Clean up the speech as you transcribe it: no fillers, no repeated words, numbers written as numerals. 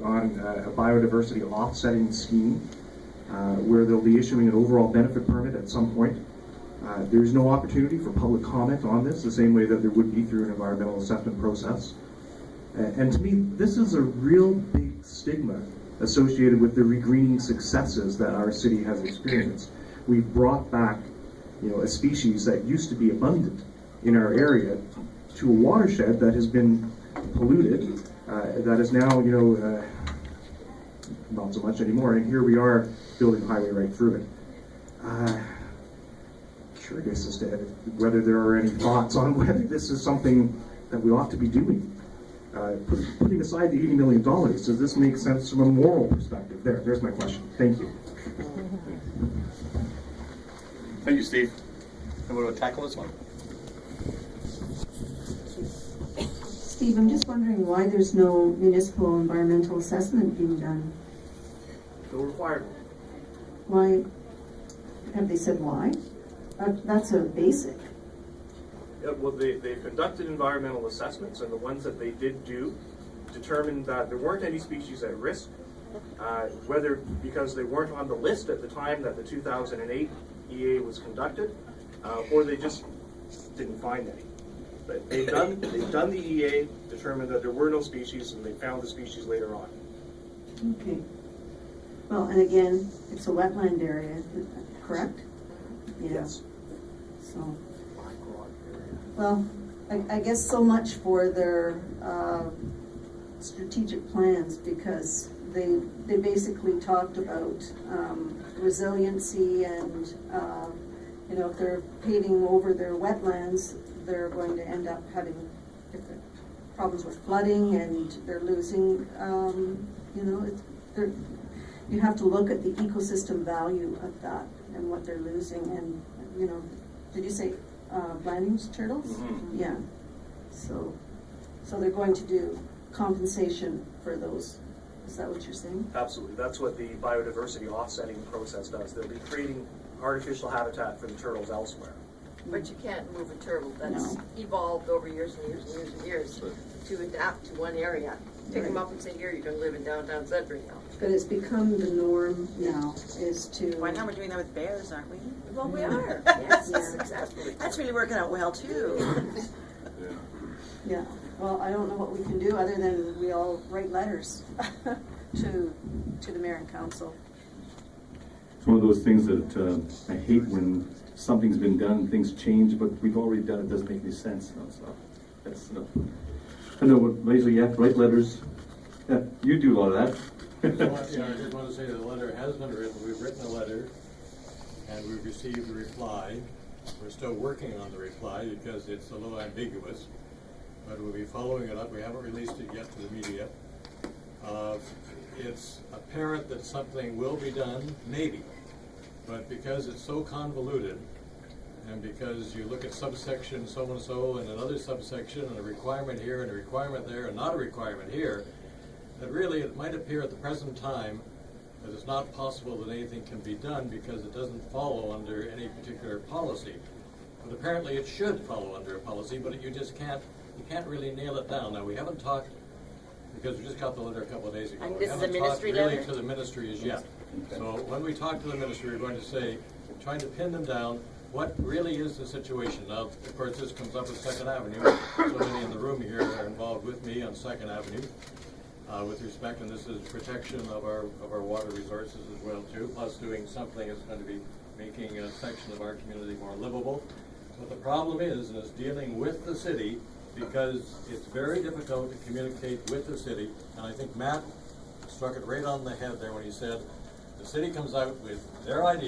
on a biodiversity offsetting scheme where they'll be issuing an overall benefit permit at some point. There's no opportunity for public comment on this, the same way that there would be through an environmental assessment process. And to me, this is a real big stigma associated with the regreening successes that our city has experienced. We've brought back, a species that used to be abundant in our area to a watershed that has been polluted, that is now, not so much anymore. And here we are building a highway right through it. Curious as to whether there are any thoughts on whether this is something that we ought to be doing. Putting aside the $80 million, does this make sense from a moral perspective? There's my question. Thank you. Thank you, Steve. And we'll tackle this one. Steve, I'm just wondering why there's no municipal environmental assessment being done. No required. Why? Have they said why? That's a basic. Yeah, well, they conducted environmental assessments, and the ones that they did do determined that there weren't any species at risk, whether because they weren't on the list at the time that the 2008 EA was conducted, or they just didn't find any. But they've done the EA, determined that there were no species, and they found the species later on. Okay. Well, and again, it's a wetland area, correct? Yeah. Yes. So, well, I guess so much for their strategic plans, because they basically talked about resiliency and if they're paving over their wetlands, they're going to end up having different problems with flooding, and they're losing, you have to look at the ecosystem value of that and what they're losing. And, did you say Blanding's turtles? Mm-hmm. Yeah. So they're going to do compensation for those. Is that what you're saying? Absolutely. That's what the biodiversity offsetting process does. They'll be creating artificial habitat for the turtles elsewhere. But you can't move a turtle that's evolved over years and years and years and years to adapt to one area. Pick them up and say, here, you're going to live in downtown Sudbury now. But it's become the norm now, is to... Why not? We're doing that with bears, aren't we? Well, we are. Yes, Yeah. successfully. That's really working out well, too. Yeah. Well, I don't know what we can do other than we all write letters to the mayor and council. It's one of those things that I hate when something's been done, things change, but we've already done it. Doesn't make any sense. So that's I know what basically you have to write letters. Yeah, you do a lot of that. So, I just want to say that the letter has been written. We've written a letter, and we've received a reply. We're still working on the reply because it's a little ambiguous, but we'll be following it up. We haven't released it yet to the media. It's apparent that something will be done, maybe, but because it's so convoluted, and because you look at subsection so-and-so and another subsection and a requirement here and a requirement there and not a requirement here, that really it might appear at the present time that it's not possible that anything can be done because it doesn't follow under any particular policy. But apparently it should follow under a policy, but you can't really nail it down. Now, we haven't talked, because we just got the letter a couple of days ago. And We this is a haven't talked ministry really letter? to the ministry as yet. So when we talk to the ministry, we're going to say, trying to pin them down, what really is the situation. Now, of course, this comes up with 2nd Avenue. So many in the room here are involved with me on 2nd Avenue with respect, and this is protection of our water resources as well, too, plus doing something that's going to be making a section of our community more livable. But the problem is dealing with the city, because it's very difficult to communicate with the city, and I think Matt struck it right on the head there when he said the city comes out with their idea.